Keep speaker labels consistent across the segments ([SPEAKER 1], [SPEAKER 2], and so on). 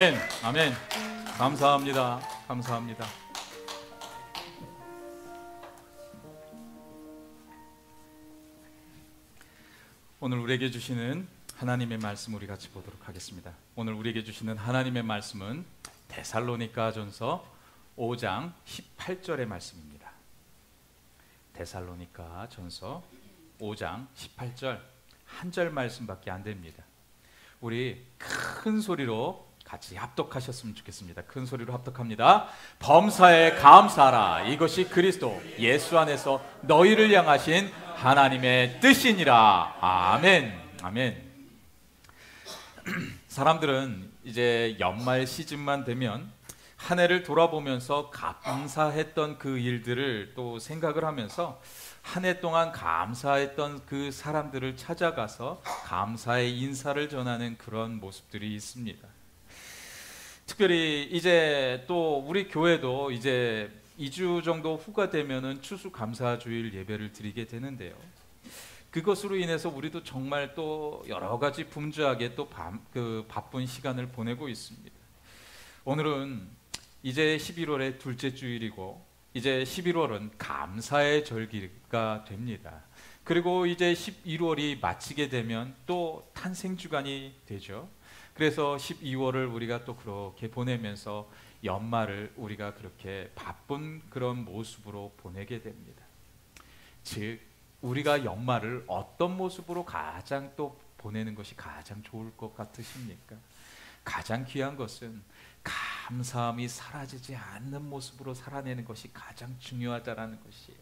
[SPEAKER 1] 아멘. 아멘. 감사합니다. 감사합니다. 오늘 우리에게 주시는 하나님의 말씀 우리 같이 보도록 하겠습니다. 오늘 우리에게 주시는 하나님의 말씀은 데살로니가전서 5장 18절의 말씀입니다. 데살로니가전서 5장 18절 한 절 말씀밖에 안 됩니다. 우리 큰 소리로 같이 합독하셨으면 좋겠습니다. 큰 소리로 합독합니다. 범사에 감사하라. 이것이 그리스도 예수 안에서 너희를 향하신 하나님의 뜻이니라. 아멘. 아멘. 사람들은 이제 연말 시즌만 되면 한 해를 돌아보면서 감사했던 그 일들을 또 생각을 하면서 한 해 동안 감사했던 그 사람들을 찾아가서 감사의 인사를 전하는 그런 모습들이 있습니다. 특별히 이제 또 우리 교회도 이제 2주 정도 후가 되면은 추수감사주일 예배를 드리게 되는데요. 그것으로 인해서 우리도 정말 또 여러 가지 분주하게 또 바쁜 시간을 보내고 있습니다. 오늘은 이제 11월의 둘째 주일이고 이제 11월은 감사의 절기가 됩니다. 그리고 이제 11월이 마치게 되면 또 탄생주간이 되죠. 그래서 12월을 우리가 또 그렇게 보내면서 연말을 우리가 그렇게 바쁜 그런 모습으로 보내게 됩니다. 즉 우리가 연말을 어떤 모습으로 가장 또 보내는 것이 가장 좋을 것 같으십니까? 가장 귀한 것은 감사함이 사라지지 않는 모습으로 살아내는 것이 가장 중요하다라는 것이에요.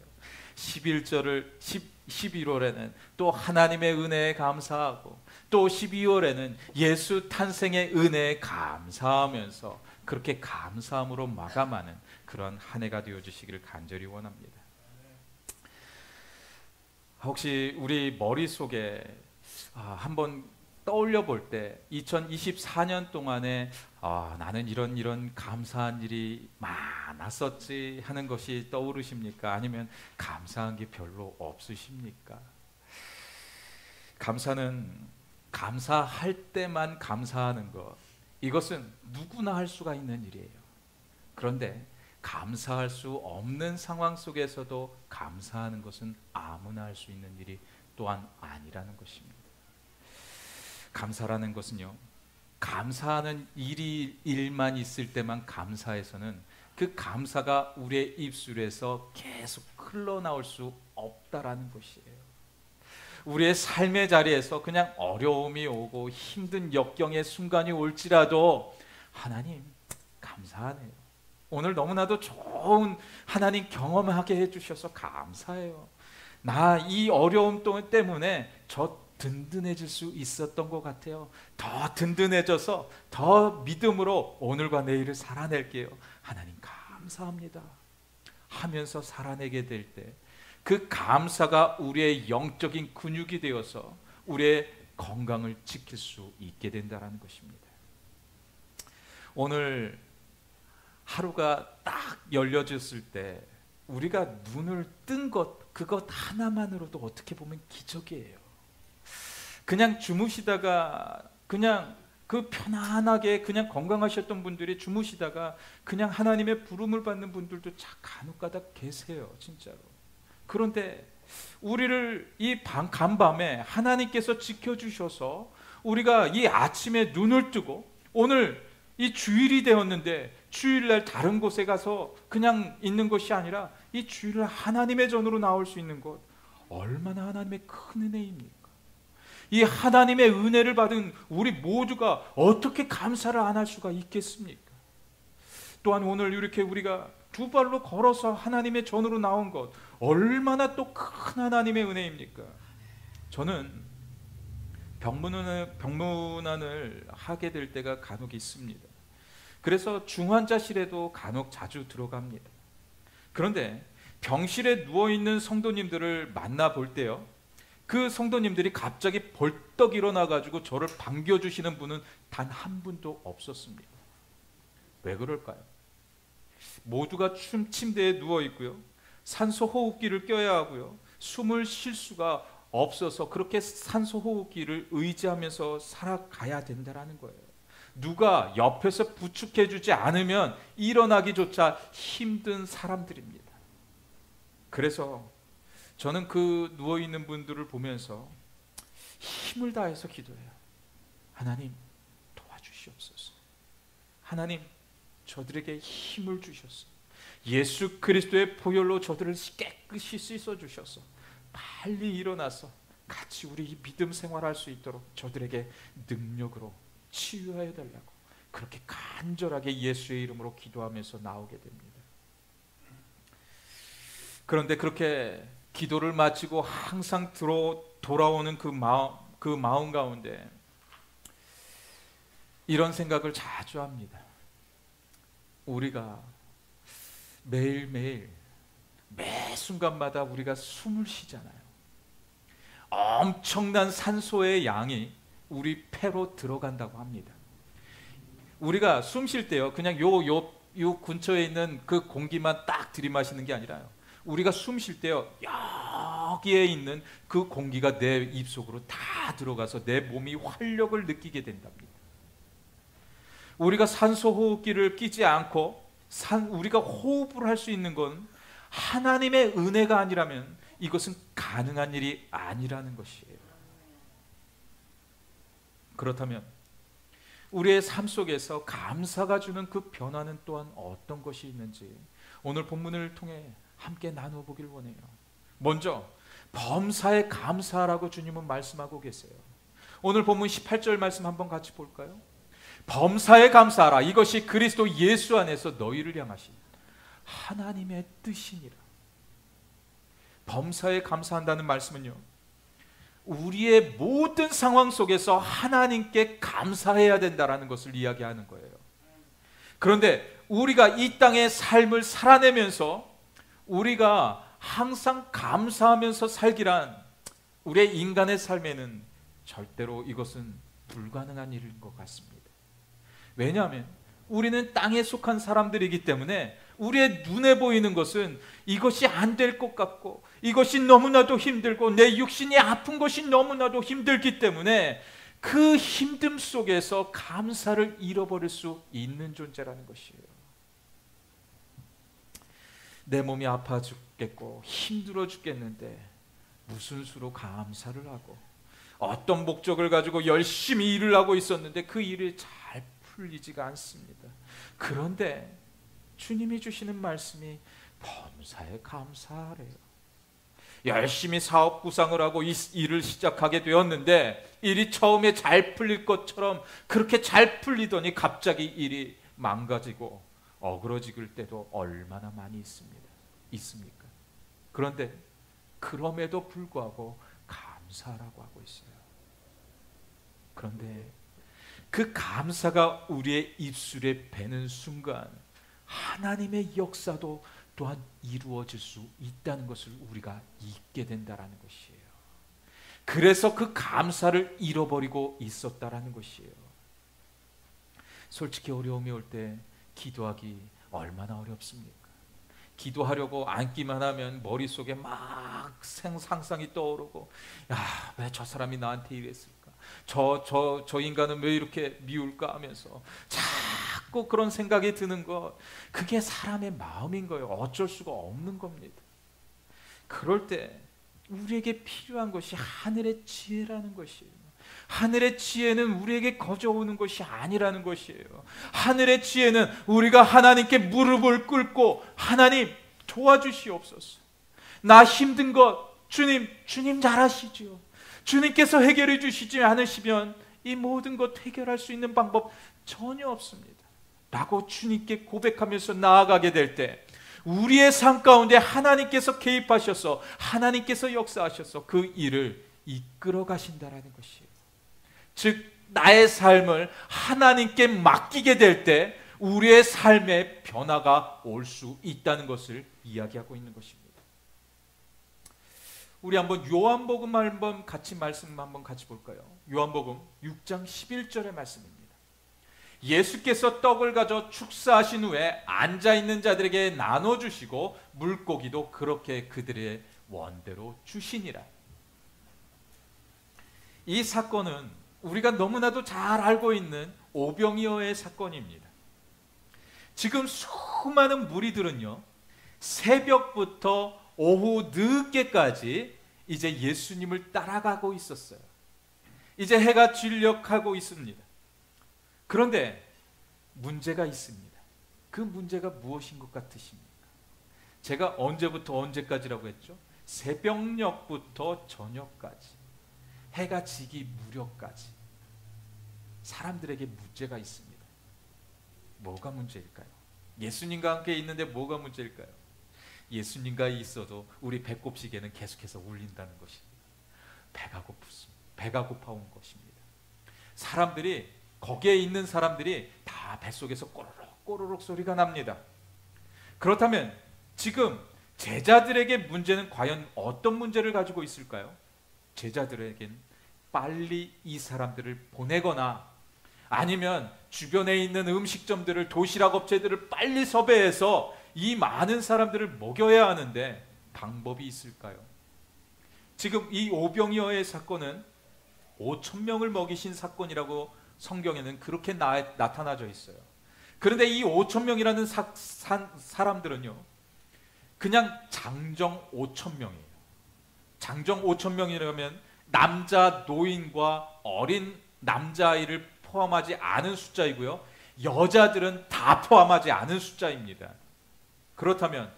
[SPEAKER 1] 11월에는 또 하나님의 은혜에 감사하고 또 12월에는 예수 탄생의 은혜에 감사하면서 그렇게 감사함으로 마감하는 그런 한 해가 되어주시기를 간절히 원합니다. 혹시 우리 머릿속에 한번 떠올려 볼 때 2024년 동안에 나는 이런 감사한 일이 많았었지 하는 것이 떠오르십니까? 아니면 감사한 게 별로 없으십니까? 감사는 감사할 때만 감사하는 것, 이것은 누구나 할 수가 있는 일이에요. 그런데 감사할 수 없는 상황 속에서도 감사하는 것은 아무나 할 수 있는 일이 또한 아니라는 것입니다. 감사라는 것은요, 감사하는 일만 있을 때만 감사해서는 그 감사가 우리의 입술에서 계속 흘러나올 수 없다라는 것이에요. 우리의 삶의 자리에서 그냥 어려움이 오고 힘든 역경의 순간이 올지라도 하나님 감사하네요. 오늘 너무나도 좋은 하나님 경험하게 해주셔서 감사해요. 나 이 어려움 때문에 저 든든해질 수 있었던 것 같아요. 더 든든해져서 더 믿음으로 오늘과 내일을 살아낼게요. 하나님 감사합니다 하면서 살아내게 될 때 그 감사가 우리의 영적인 근육이 되어서 우리의 건강을 지킬 수 있게 된다는 것입니다. 오늘 하루가 딱 열려졌을 때 우리가 눈을 뜬 것, 그것 하나만으로도 어떻게 보면 기적이에요. 그냥 주무시다가 그냥 그 편안하게 그냥 건강하셨던 분들이 주무시다가 그냥 하나님의 부름을 받는 분들도 간혹가다 계세요, 진짜로. 그런데 우리를 이 간밤에 하나님께서 지켜주셔서 우리가 이 아침에 눈을 뜨고 오늘 이 주일이 되었는데 주일날 다른 곳에 가서 그냥 있는 것이 아니라 이 주일날 하나님의 전으로 나올 수 있는 것, 얼마나 하나님의 큰 은혜입니까? 이 하나님의 은혜를 받은 우리 모두가 어떻게 감사를 안 할 수가 있겠습니까? 또한 오늘 이렇게 우리가 두 발로 걸어서 하나님의 전으로 나온 것, 얼마나 또 큰 하나님의 은혜입니까? 저는 병문안을 하게 될 때가 간혹 있습니다. 그래서 중환자실에도 간혹 자주 들어갑니다. 그런데 병실에 누워있는 성도님들을 만나볼 때요, 그 성도님들이 갑자기 벌떡 일어나가지고 저를 반겨주시는 분은 단 한 분도 없었습니다. 왜 그럴까요? 모두가 침대에 누워있고요, 산소 호흡기를 껴야 하고요, 숨을 쉴 수가 없어서 그렇게 산소 호흡기를 의지하면서 살아가야 된다는 거예요. 누가 옆에서 부축해주지 않으면 일어나기조차 힘든 사람들입니다. 그래서 저는 그 누워있는 분들을 보면서 힘을 다해서 기도해요. 하나님 도와주시옵소서. 하나님 저들에게 힘을 주셔서 예수 그리스도의 보혈로 저들을 깨끗이 씻어주셔서 빨리 일어나서 같이 우리 믿음 생활할 수 있도록 저들에게 능력으로 치유하여 달라고 그렇게 간절하게 예수의 이름으로 기도하면서 나오게 됩니다. 그런데 그렇게 기도를 마치고 항상 돌아오는 그 마음 가운데 이런 생각을 자주 합니다. 우리가 매일매일 매 순간마다 우리가 숨을 쉬잖아요. 엄청난 산소의 양이 우리 폐로 들어간다고 합니다. 우리가 숨 쉴 때요, 그냥 요 근처에 있는 그 공기만 딱 들이마시는 게 아니라요, 우리가 숨 쉴 때요, 여기에 있는 그 공기가 내 입속으로 다 들어가서 내 몸이 활력을 느끼게 된답니다. 우리가 산소 호흡기를 끼지 않고 우리가 호흡을 할 수 있는 건 하나님의 은혜가 아니라면 이것은 가능한 일이 아니라는 것이에요. 그렇다면 우리의 삶 속에서 감사가 주는 그 변화는 또한 어떤 것이 있는지 오늘 본문을 통해 함께 나눠보길 원해요. 먼저 범사에 감사하라고 주님은 말씀하고 계세요. 오늘 본문 18절 말씀 한번 같이 볼까요? 범사에 감사하라. 이것이 그리스도 예수 안에서 너희를 향하신 하나님의 뜻이니라. 범사에 감사한다는 말씀은요, 우리의 모든 상황 속에서 하나님께 감사해야 된다라는 것을 이야기하는 거예요. 그런데 우리가 이 땅의 삶을 살아내면서 우리가 항상 감사하면서 살기란 우리의 인간의 삶에는 절대로 이것은 불가능한 일인 것 같습니다. 왜냐하면 우리는 땅에 속한 사람들이기 때문에 우리의 눈에 보이는 것은 이것이 안 될 것 같고 이것이 너무나도 힘들고 내 육신이 아픈 것이 너무나도 힘들기 때문에 그 힘듦 속에서 감사를 잃어버릴 수 있는 존재라는 것이에요. 내 몸이 아파 죽겠고 힘들어 죽겠는데 무슨 수로 감사를 하고 어떤 목적을 가지고 열심히 일을 하고 있었는데 그 일이 잘 풀리지가 않습니다. 그런데 주님이 주시는 말씀이 범사에 감사하래요. 열심히 사업 구상을 하고 이 일을 시작하게 되었는데 일이 처음에 잘 풀릴 것처럼 그렇게 잘 풀리더니 갑자기 일이 망가지고 어그러질 때도 얼마나 많이 있습니까? 그런데 그럼에도 불구하고 감사라고 하고 있어요. 그런데 그 감사가 우리의 입술에 배는 순간 하나님의 역사도 또한 이루어질 수 있다는 것을 우리가 잊게 된다라는 것이에요. 그래서 그 감사를 잃어버리고 있었다라는 것이에요. 솔직히 어려움이 올 때 기도하기 얼마나 어렵습니까? 기도하려고 앉기만 하면 머릿속에 막 상상이 떠오르고, 야, 왜 저 사람이 나한테 이랬을까? 저 인간은 왜 이렇게 미울까 하면서 자꾸 그런 생각이 드는 것, 그게 사람의 마음인 거예요. 어쩔 수가 없는 겁니다. 그럴 때 우리에게 필요한 것이 하늘의 지혜라는 것이에요. 하늘의 지혜는 우리에게 거저오는 것이 아니라는 것이에요. 하늘의 지혜는 우리가 하나님께 무릎을 꿇고 하나님 도와주시옵소서. 나 힘든 것 주님 잘 아시죠. 주님께서 해결해 주시지 않으시면 이 모든 것 해결할 수 있는 방법 전혀 없습니다 라고 주님께 고백하면서 나아가게 될 때 우리의 삶 가운데 하나님께서 개입하셔서 하나님께서 역사하셔서 그 일을 이끌어 가신다라는 것이에요. 즉 나의 삶을 하나님께 맡기게 될 때 우리의 삶에 변화가 올 수 있다는 것을 이야기하고 있는 것입니다. 우리 한번 요한복음 말씀 한번 같이 볼까요? 요한복음 6장 11절의 말씀입니다. 예수께서 떡을 가져 축사하신 후에 앉아있는 자들에게 나눠주시고 물고기도 그렇게 그들의 원대로 주시니라. 이 사건은 우리가 너무나도 잘 알고 있는 오병이어의 사건입니다. 지금 수많은 무리들은요, 새벽부터 오후 늦게까지 이제 예수님을 따라가고 있었어요. 이제 해가 진력하고 있습니다. 그런데 문제가 있습니다. 그 문제가 무엇인 것 같으십니까? 제가 언제부터 언제까지라고 했죠? 새벽녘부터 저녁까지, 해가 지기 무렵까지 사람들에게 문제가 있습니다. 뭐가 문제일까요? 예수님과 함께 있는데 뭐가 문제일까요? 예수님과 있어도 우리 배꼽시계는 계속해서 울린다는 것입니다. 배가 고프습니다. 배가 고파온 것입니다. 사람들이, 거기에 있는 사람들이 다 뱃속에서 꼬르륵 꼬르륵 소리가 납니다. 그렇다면 지금 제자들에게 문제는 과연 어떤 문제를 가지고 있을까요? 제자들에겐 빨리 이 사람들을 보내거나 아니면 주변에 있는 음식점들을, 도시락 업체들을 빨리 섭외해서 이 많은 사람들을 먹여야 하는데 방법이 있을까요? 지금 이 오병이어의 사건은 5천 명을 먹이신 사건이라고 성경에는 그렇게 나타나져 있어요. 그런데 이 5천 명이라는 사람들은요, 그냥 장정 5천 명이에요. 장정 5천 명이라면 남자, 노인과 어린 남자아이를 포함하지 않은 숫자이고요, 여자들은 다 포함하지 않은 숫자입니다. 그렇다면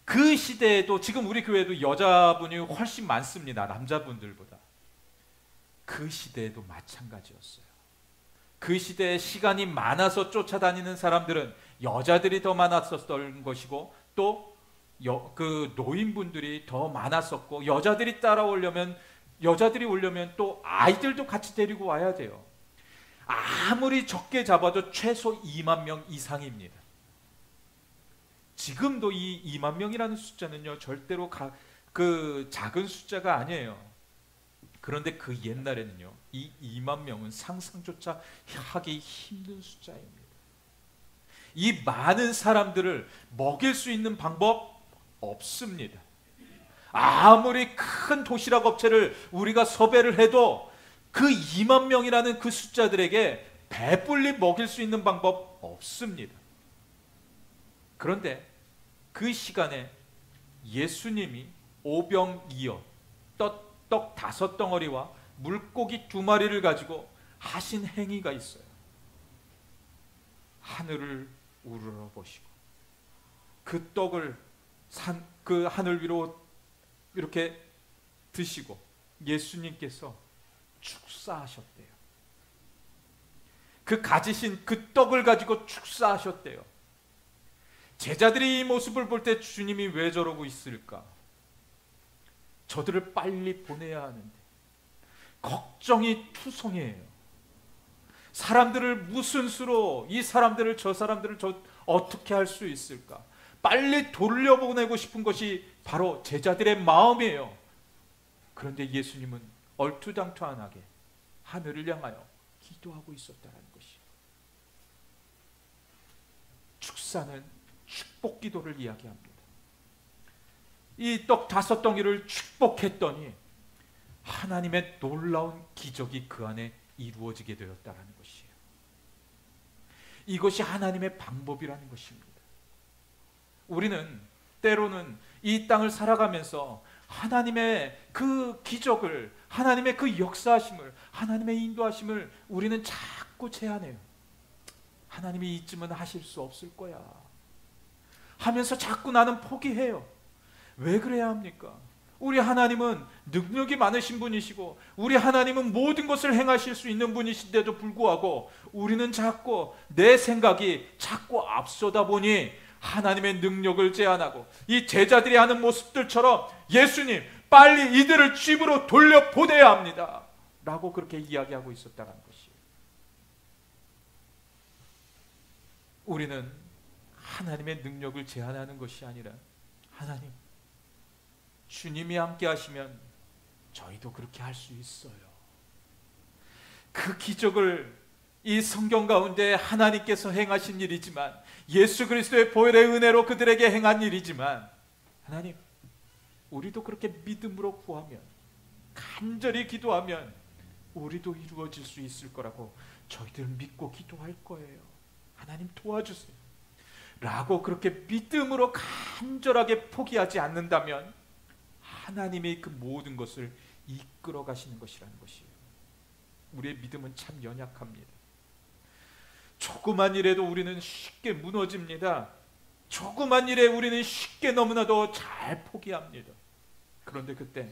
[SPEAKER 1] 그 시대에도, 지금 우리 교회도 여자분이 훨씬 많습니다. 남자분들보다. 그 시대에도 마찬가지였어요. 그 시대에 시간이 많아서 쫓아다니는 사람들은 여자들이 더 많았었던 것이고, 또 그 노인분들이 더 많았었고, 여자들이 오려면 또 아이들도 같이 데리고 와야 돼요. 아무리 적게 잡아도 최소 2만 명 이상입니다. 지금도 이 2만 명이라는 숫자는요, 절대로 그 작은 숫자가 아니에요. 그런데 그 옛날에는요, 이 2만 명은 상상조차 하기 힘든 숫자입니다. 이 많은 사람들을 먹일 수 있는 방법 없습니다. 아무리 큰 도시락 업체를 우리가 섭외를 해도 그 2만 명이라는 그 숫자들에게 배불리 먹일 수 있는 방법 없습니다. 그런데 그 시간에 예수님이 오병이어 떡 5덩어리와 물고기 2마리를 가지고 하신 행위가 있어요. 하늘을 우러러보시고 그 떡을 그 하늘 위로 이렇게 드시고 예수님께서 축사하셨대요. 그 가지신 그 떡을 가지고 축사하셨대요. 제자들이 이 모습을 볼 때 주님이 왜 저러고 있을까? 저들을 빨리 보내야 하는데 걱정이 투성이에요. 사람들을 무슨 수로, 이 사람들을, 저 사람들을 어떻게 할 수 있을까? 빨리 돌려보내고 싶은 것이 바로 제자들의 마음이에요. 그런데 예수님은 얼투당투하게 하늘을 향하여 기도하고 있었다는 것이에요. 축사는 축복 기도를 이야기합니다. 이 떡 5덩이를 축복했더니 하나님의 놀라운 기적이 그 안에 이루어지게 되었다는 것이에요. 이것이 하나님의 방법이라는 것입니다. 우리는 때로는 이 땅을 살아가면서 하나님의 그 기적을, 하나님의 그 역사하심을, 하나님의 인도하심을 우리는 자꾸 제한해요. 하나님이 이쯤은 하실 수 없을 거야 하면서 자꾸 나는 포기해요. 왜 그래야 합니까? 우리 하나님은 능력이 많으신 분이시고 우리 하나님은 모든 것을 행하실 수 있는 분이신데도 불구하고 우리는 자꾸 내 생각이 자꾸 앞서다 보니 하나님의 능력을 제한하고, 이 제자들이 하는 모습들처럼 예수님 빨리 이들을 집으로 돌려보내야 합니다 라고 그렇게 이야기하고 있었다는 것이에요. 우리는 하나님의 능력을 제한하는 것이 아니라, 하나님 주님이 함께 하시면 저희도 그렇게 할 수 있어요. 그 기적을 이 성경 가운데 하나님께서 행하신 일이지만, 예수 그리스도의 보혈의 은혜로 그들에게 행한 일이지만, 하나님 우리도 그렇게 믿음으로 구하면, 간절히 기도하면 우리도 이루어질 수 있을 거라고 저희들 믿고 기도할 거예요. 하나님 도와주세요 라고 그렇게 믿음으로 간절하게 포기하지 않는다면 하나님이 그 모든 것을 이끌어 가시는 것이라는 것이에요. 우리의 믿음은 참 연약합니다. 조그만 일에도 우리는 쉽게 무너집니다. 조그만 일에 우리는 쉽게 너무나도 잘 포기합니다. 그런데 그때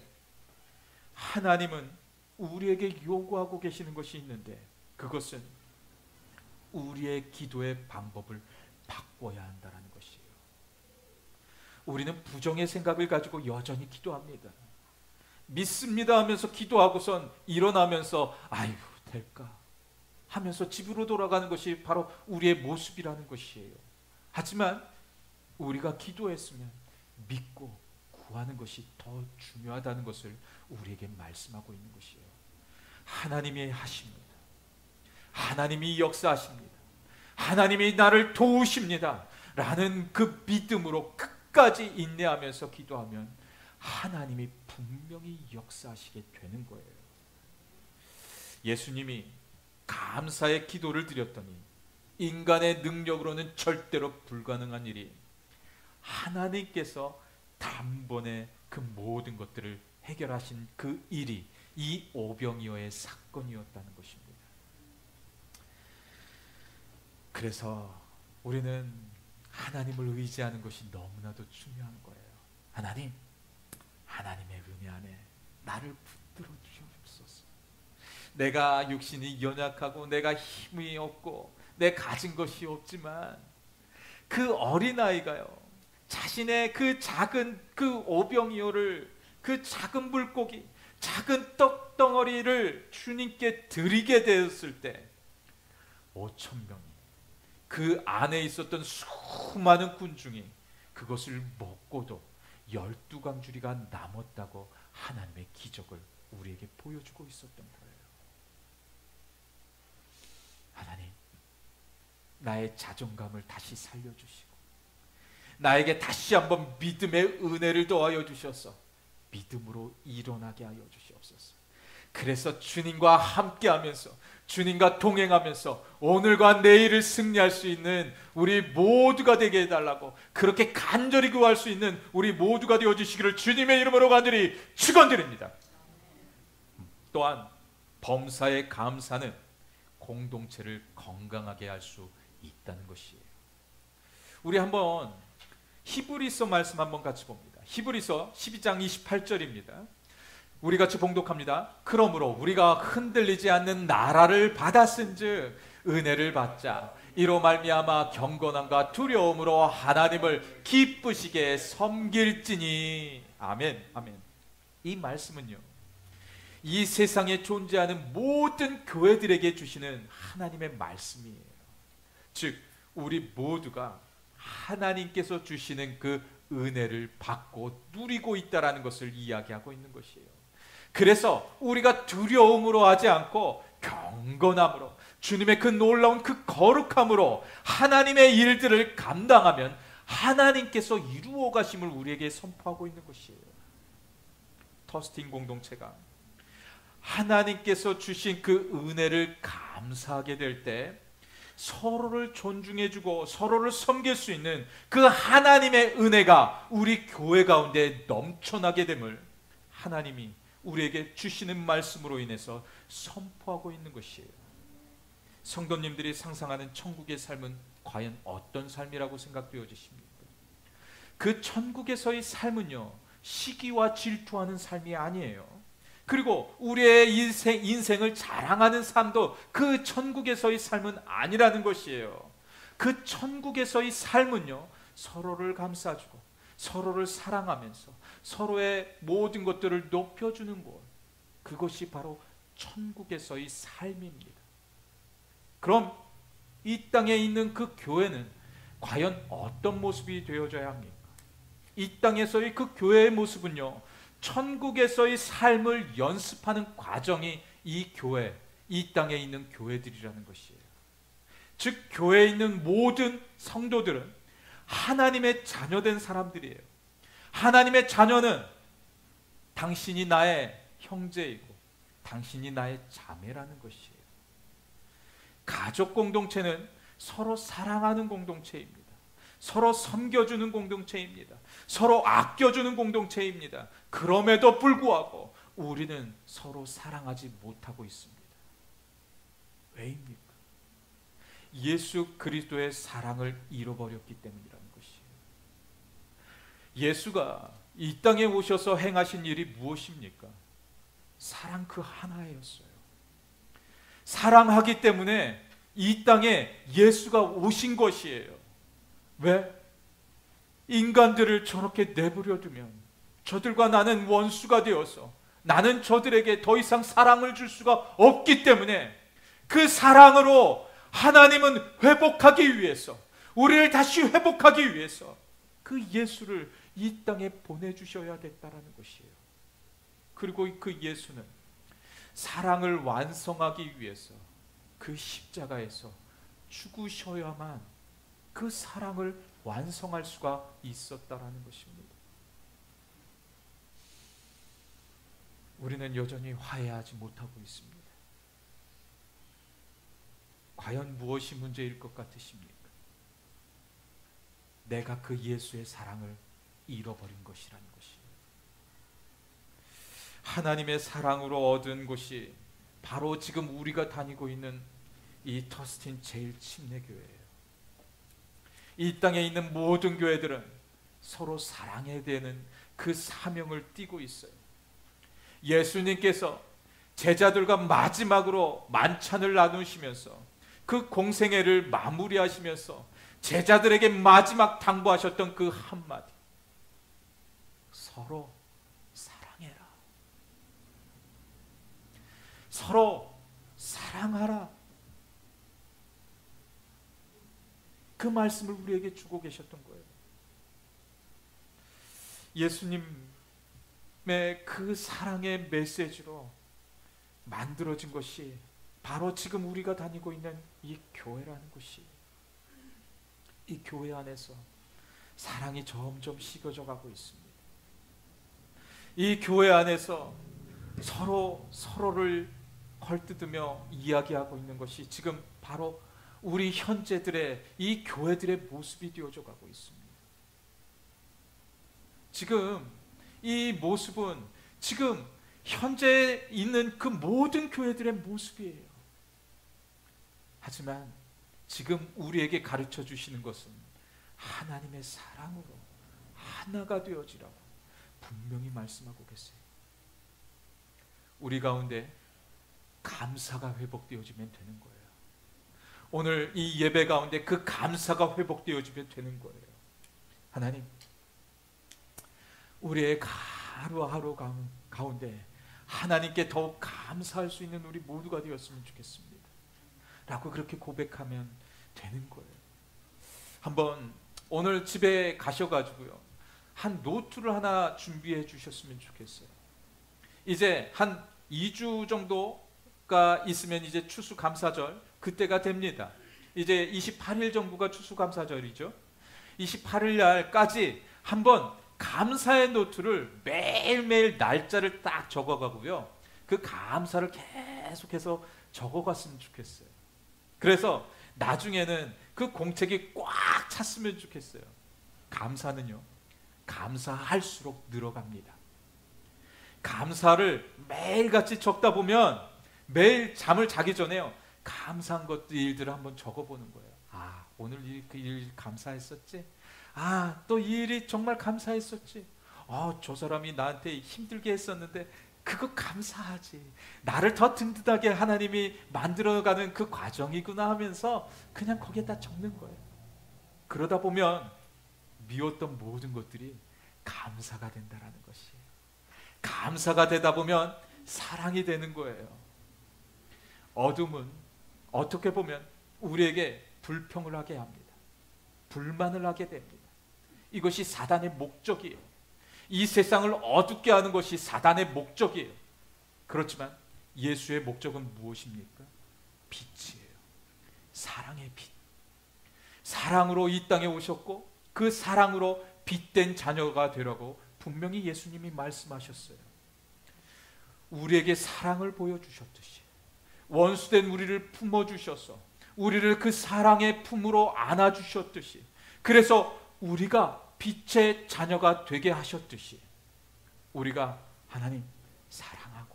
[SPEAKER 1] 하나님은 우리에게 요구하고 계시는 것이 있는데, 그것은 우리의 기도의 방법을 바꿔야 한다는 것이에요. 우리는 부정의 생각을 가지고 여전히 기도합니다. 믿습니다 하면서 기도하고선 일어나면서 아이고 될까 하면서 집으로 돌아가는 것이 바로 우리의 모습이라는 것이에요. 하지만 우리가 기도했으면 믿고 구하는 것이 더 중요하다는 것을 우리에게 말씀하고 있는 것이에요. 하나님이 하십니다. 하나님이 역사하십니다. 하나님이 나를 도우십니다 라는 그 믿음으로 끝까지 인내하면서 기도하면 하나님이 분명히 역사하시게 되는 거예요. 예수님이 감사의 기도를 드렸더니 인간의 능력으로는 절대로 불가능한 일이 하나님께서 단번에 그 모든 것들을 해결하신 그 일이 이 오병이어의 사건이었다는 것입니다. 그래서 우리는 하나님을 의지하는 것이 너무나도 중요한 거예요. 하나님의 은혜 안에 나를 붙들어 주옵소서. 내가 육신이 연약하고 내가 힘이 없고 내 가진 것이 없지만 그 어린아이가요, 자신의 그 작은 그 오병이어를, 그 작은 물고기, 작은 떡덩어리를 주님께 드리게 되었을 때 5천 명이 그 안에 있었던 수많은 군중이 그것을 먹고도 12광주리가 남았다고 하나님의 기적을 우리에게 보여주고 있었던 거예요. 하나님, 나의 자존감을 다시 살려주시고 나에게 다시 한번 믿음의 은혜를 더하여 주셔서 믿음으로 일어나게 하여 주시옵소서. 그래서 주님과 함께하면서, 주님과 동행하면서 오늘과 내일을 승리할 수 있는 우리 모두가 되게 해달라고, 그렇게 간절히 구할 수 있는 우리 모두가 되어주시기를 주님의 이름으로 간절히 축원드립니다. 또한 범사의 감사는 공동체를 건강하게 할 수 있다는 것이에요. 우리 한번 히브리서 말씀 한번 같이 봅니다. 히브리서 12장 28절입니다. 우리 같이 봉독합니다. 그러므로 우리가 흔들리지 않는 나라를 받았은즉 은혜를 받자. 이로 말미암아 경건함과 두려움으로 하나님을 기쁘시게 섬길지니. 아멘. 아멘. 이 말씀은요, 이 세상에 존재하는 모든 교회들에게 주시는 하나님의 말씀이에요. 즉 우리 모두가 하나님께서 주시는 그 은혜를 받고 누리고 있다는 것을 이야기하고 있는 것이에요. 그래서 우리가 두려움으로 하지 않고 경건함으로, 주님의 그 놀라운 그 거룩함으로 하나님의 일들을 감당하면 하나님께서 이루어 가심을 우리에게 선포하고 있는 것이에요. 터스팅 공동체가 하나님께서 주신 그 은혜를 감사하게 될 때 서로를 존중해주고 서로를 섬길 수 있는 그 하나님의 은혜가 우리 교회 가운데 넘쳐나게 됨을 하나님이 우리에게 주시는 말씀으로 인해서 선포하고 있는 것이에요. 성도님들이 상상하는 천국의 삶은 과연 어떤 삶이라고 생각되어지십니까? 그 천국에서의 삶은요, 시기와 질투하는 삶이 아니에요. 그리고 우리의 인생을 자랑하는 삶도 그 천국에서의 삶은 아니라는 것이에요. 그 천국에서의 삶은요, 서로를 감싸주고 서로를 사랑하면서 서로의 모든 것들을 높여주는 것, 그것이 바로 천국에서의 삶입니다. 그럼 이 땅에 있는 그 교회는 과연 어떤 모습이 되어져야 합니까? 이 땅에서의 그 교회의 모습은요, 천국에서의 삶을 연습하는 과정이 이 교회, 이 땅에 있는 교회들이라는 것이에요. 즉 교회에 있는 모든 성도들은 하나님의 자녀된 사람들이에요. 하나님의 자녀는 당신이 나의 형제이고 당신이 나의 자매라는 것이에요. 가족 공동체는 서로 사랑하는 공동체입니다. 서로 섬겨주는 공동체입니다. 서로 아껴주는 공동체입니다. 그럼에도 불구하고 우리는 서로 사랑하지 못하고 있습니다. 왜입니까? 예수 그리스도의 사랑을 잃어버렸기 때문이라는 것이에요. 예수가 이 땅에 오셔서 행하신 일이 무엇입니까? 사랑 그 하나였어요. 사랑하기 때문에 이 땅에 예수가 오신 것이에요. 왜? 인간들을 저렇게 내버려 두면 저들과 나는 원수가 되어서 나는 저들에게 더 이상 사랑을 줄 수가 없기 때문에 그 사랑으로 하나님은 회복하기 위해서, 우리를 다시 회복하기 위해서 그 예수를 이 땅에 보내주셔야 됐다라는 것이에요. 그리고 그 예수는 사랑을 완성하기 위해서 그 십자가에서 죽으셔야만 그 사랑을 완성할 수가 있었다라는 것입니다. 우리는 여전히 화해하지 못하고 있습니다. 과연 무엇이 문제일 것 같으십니까? 내가 그 예수의 사랑을 잃어버린 것이라는 것이에요. 하나님의 사랑으로 얻은 것이 바로 지금 우리가 다니고 있는 이 터스틴 제일 침례교회예요. 이 땅에 있는 모든 교회들은 서로 사랑해야 되는 그 사명을 띠고 있어요. 예수님께서 제자들과 마지막으로 만찬을 나누시면서 그 공생애를 마무리하시면서 제자들에게 마지막 당부하셨던 그 한마디, 서로 사랑해라, 서로 사랑하라. 그 말씀을 우리에게 주고 계셨던 거예요. 예수님의 그 사랑의 메시지로 만들어진 것이 바로 지금 우리가 다니고 있는 이 교회라는 것이, 이 교회 안에서 사랑이 점점 식어져 가고 있습니다. 이 교회 안에서 서로를 헐뜯으며 이야기하고 있는 것이 지금 바로 우리 현재들의 이 교회들의 모습이 되어져 가고 있습니다. 지금 이 모습은 지금 현재 있는 그 모든 교회들의 모습이에요. 하지만 지금 우리에게 가르쳐 주시는 것은 하나님의 사랑으로 하나가 되어지라고 분명히 말씀하고 계세요. 우리 가운데 감사가 회복되어지면 되는 거예요. 오늘 이 예배 가운데 그 감사가 회복되어지면 되는 거예요. 하나님, 우리의 하루하루 가운데 하나님께 더욱 감사할 수 있는 우리 모두가 되었으면 좋겠습니다 라고 그렇게 고백하면 되는 거예요. 한번 오늘 집에 가셔가지고요, 한 노트를 하나 준비해 주셨으면 좋겠어요. 이제 한 2주 정도가 있으면 이제 추수감사절 그때가 됩니다. 이제 28일 정도가 추수감사절이죠. 28일 날까지 한번 감사의 노트를 매일매일 날짜를 딱 적어가고요, 그 감사를 계속해서 적어갔으면 좋겠어요. 그래서 나중에는 그 공책이 꽉 찼으면 좋겠어요. 감사는요, 감사할수록 늘어갑니다. 감사를 매일같이 적다 보면 매일 잠을 자기 전에요, 감사한 일들을 한번 적어보는 거예요. 아, 오늘 그 일 감사했었지? 아, 또 이 일이 정말 감사했었지? 아, 저 사람이 나한테 힘들게 했었는데 그거 감사하지. 나를 더 든든하게 하나님이 만들어가는 그 과정이구나 하면서 그냥 거기에다 적는 거예요. 그러다 보면 미웠던 모든 것들이 감사가 된다라는 것이에요. 감사가 되다 보면 사랑이 되는 거예요. 어둠은 어떻게 보면 우리에게 불평을 하게 합니다. 불만을 하게 됩니다. 이것이 사단의 목적이에요. 이 세상을 어둡게 하는 것이 사단의 목적이에요. 그렇지만 예수의 목적은 무엇입니까? 빛이에요. 사랑의 빛. 사랑으로 이 땅에 오셨고 그 사랑으로 빛된 자녀가 되라고 분명히 예수님이 말씀하셨어요. 우리에게 사랑을 보여주셨듯이 원수된 우리를 품어주셔서 우리를 그 사랑의 품으로 안아주셨듯이, 그래서 우리가 빛의 자녀가 되게 하셨듯이 우리가 하나님 사랑하고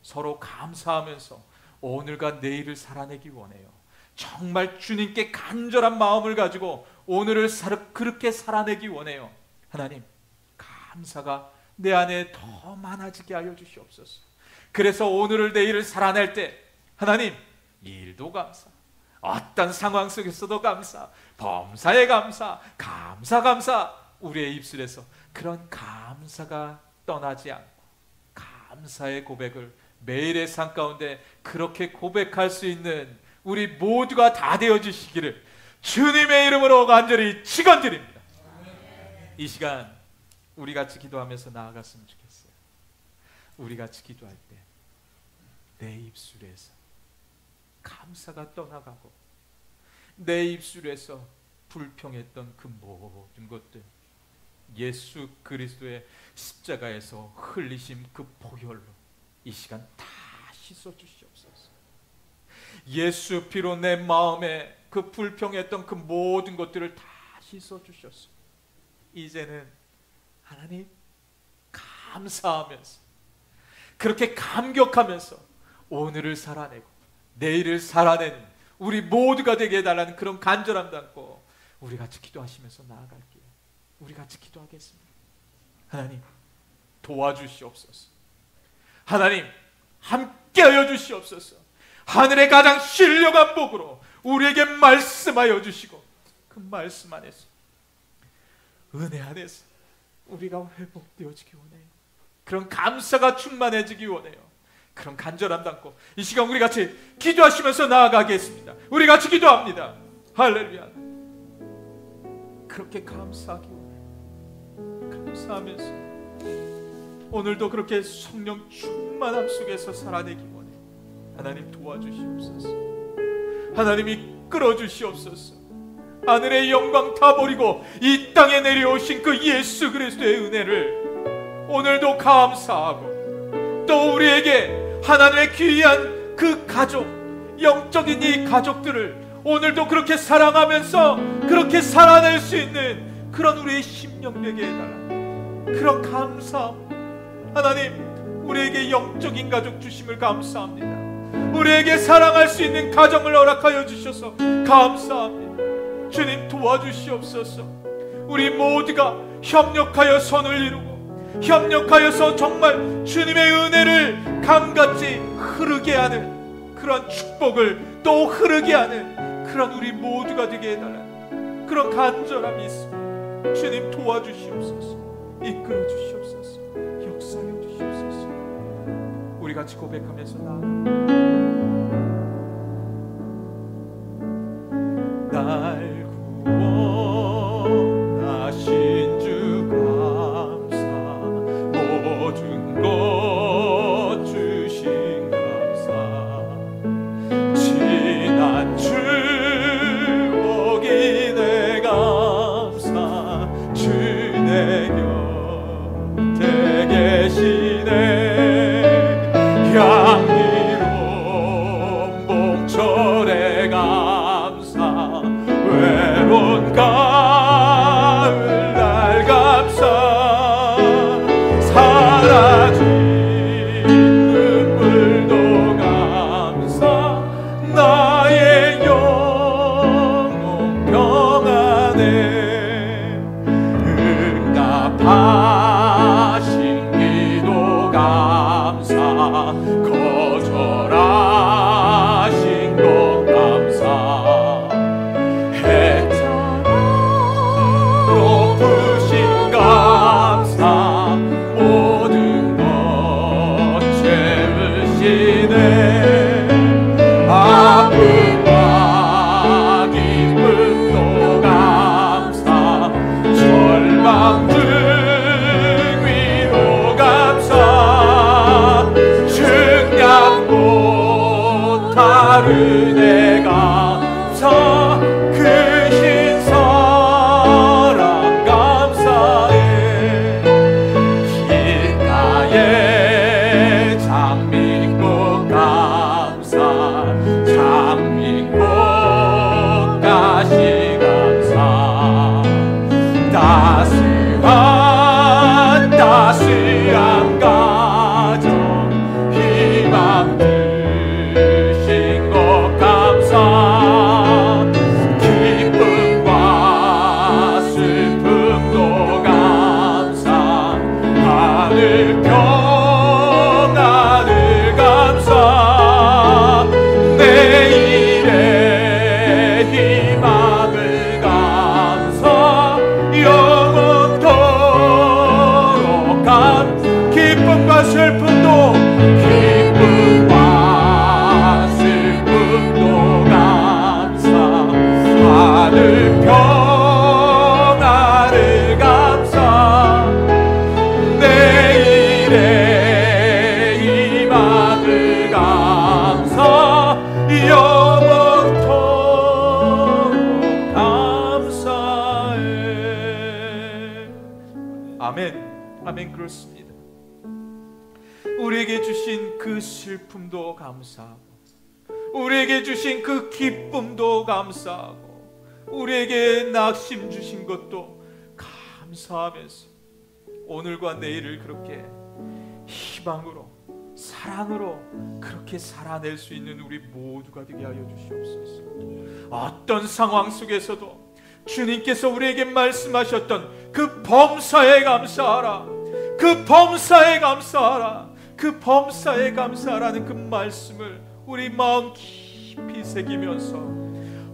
[SPEAKER 1] 서로 감사하면서 오늘과 내일을 살아내기 원해요. 정말 주님께 간절한 마음을 가지고 오늘을 그렇게 살아내기 원해요. 하나님, 감사가 내 안에 더 많아지게 하여 주시옵소서. 그래서 오늘을 내일을 살아낼 때 하나님, 일도 감사, 어떤 상황 속에서도 감사, 범사에 감사, 감사 우리의 입술에서 그런 감사가 떠나지 않고 감사의 고백을 매일의 삶 가운데 그렇게 고백할 수 있는 우리 모두가 다 되어주시기를 주님의 이름으로 간절히 축원드립니다. 이 시간 우리 같이 기도하면서 나아갔으면 좋겠어요. 우리 같이 기도할 때 내 입술에서 감사가 떠나가고 내 입술에서 불평했던 그 모든 것들 예수 그리스도의 십자가에서 흘리신 그 보혈로 이 시간 다 씻어주시옵소서. 예수 피로 내 마음에 그 불평했던 그 모든 것들을 다 씻어주셨어. 이제는 하나님 감사하면서 그렇게 감격하면서 오늘을 살아내고 내일을 살아내는 우리 모두가 되게 해달라는 그런 간절함 담고 우리 같이 기도하시면서 나아갈게요. 우리 같이 기도하겠습니다. 하나님 도와주시옵소서. 하나님 함께하여 주시옵소서. 하늘의 가장 신령한 복으로 우리에게 말씀하여 주시고 그 말씀 안에서 은혜 안에서 우리가 회복되어지기 원해요. 그런 감사가 충만해지기 원해요. 그런 간절함 담고 이 시간 우리 같이 기도하시면서 나아가겠습니다. 우리 같이 기도합니다. 할렐루야. 그렇게 감사하기 원해요. 감사하면서 오늘도 그렇게 성령 충만함 속에서 살아내기 원해요. 하나님 도와주시옵소서. 하나님이 끌어주시옵소서. 하늘의 영광 다 버리고 이 땅에 내려오신 그 예수 그리스도의 은혜를 오늘도 감사하고 또 우리에게 하나님의 귀한 그 가족, 영적인 이 가족들을 오늘도 그렇게 사랑하면서 그렇게 살아낼 수 있는 그런 우리의 심령 되게 해달라. 그런 감사함. 하나님 우리에게 영적인 가족 주심을 감사합니다. 우리에게 사랑할 수 있는 가정을 허락하여 주셔서 감사합니다. 주님 도와주시옵소서. 우리 모두가 협력하여 선을 이루고 협력하여서 정말 주님의 은혜를 강같이 흐르게 하는 그런 축복을 또 흐르게 하는 그런 우리 모두가 되게 해달라는 그런 간절함이 있습니다. 주님 도와주시옵소서. 이끌어 주시옵소서. 역사해 주시옵소서. 우리 같이 고백하면서 날 구원하신 주 감사, 모든 것 주신 감사, 지난 추억이 내 감사, 주 내 곁에 계시네. 향기로운 봄철의 감사, 외로운 가을 날 감사, 사라진 눈물도 감사, 나의 영혼 평안해. 응답하신 기도 감사, 거절하신 것 감사, 높으신 감사, 모든 것 채우시네. 아픔과 기쁨도 감사, 절망 중 위로 감사, 중량고 다르네 감사, 크신 사랑 감사해. 길가에 장 따스한 따스한 가정 희망 주신 것 감사 기쁨과 슬픔도 감사 하늘 평안을 감사 내일의 희망을 감사 영원토록 기쁨과 슬픔도 감사 하늘 평안을 감사 내일의 희망을 감사 영원토록 감사해. 아멘. 아멘. 그렇습니다. 우리에게 주신 그 슬픔도 감사하고 우리에게 주신 그 기쁨도 감사하고 우리에게 낙심 주신 것도 감사하면서 오늘과 내일을 그렇게 희망으로 사랑으로 그렇게 살아낼 수 있는 우리 모두가 되게 하여 주시옵소서. 어떤 상황 속에서도 주님께서 우리에게 말씀하셨던 그 범사에 감사하라, 그 범사에 감사하라, 그 범사에 감사하라는 그 말씀을 우리 마음 깊이 새기면서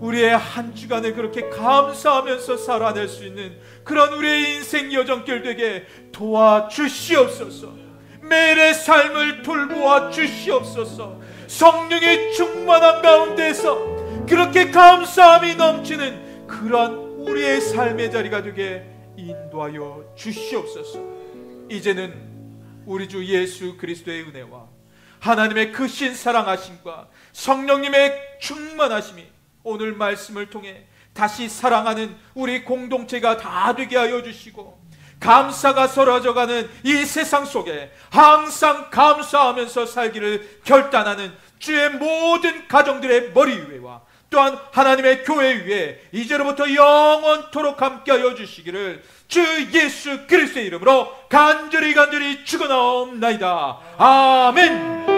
[SPEAKER 1] 우리의 한 주간을 그렇게 감사하면서 살아낼 수 있는 그런 우리의 인생 여정길 되게 도와주시옵소서. 매일의 삶을 돌보아 주시옵소서. 성령의 충만한 가운데서 그렇게 감사함이 넘치는 그런 우리의 삶의 자리가 되게 인도하여 주시옵소서. 이제는 우리 주 예수 그리스도의 은혜와 하나님의 크신 사랑하심과 성령님의 충만하심이 오늘 말씀을 통해 다시 사랑하는 우리 공동체가 다 되게 하여 주시고 감사가 쏟아져가는 이 세상 속에 항상 감사하면서 살기를 결단하는 주의 모든 가정들의 머리 위에와 또한 하나님의 교회 위에 이제로부터 영원토록 함께하여 주시기를 주 예수 그리스도의 이름으로 간절히 축원하옵나이다. 아멘.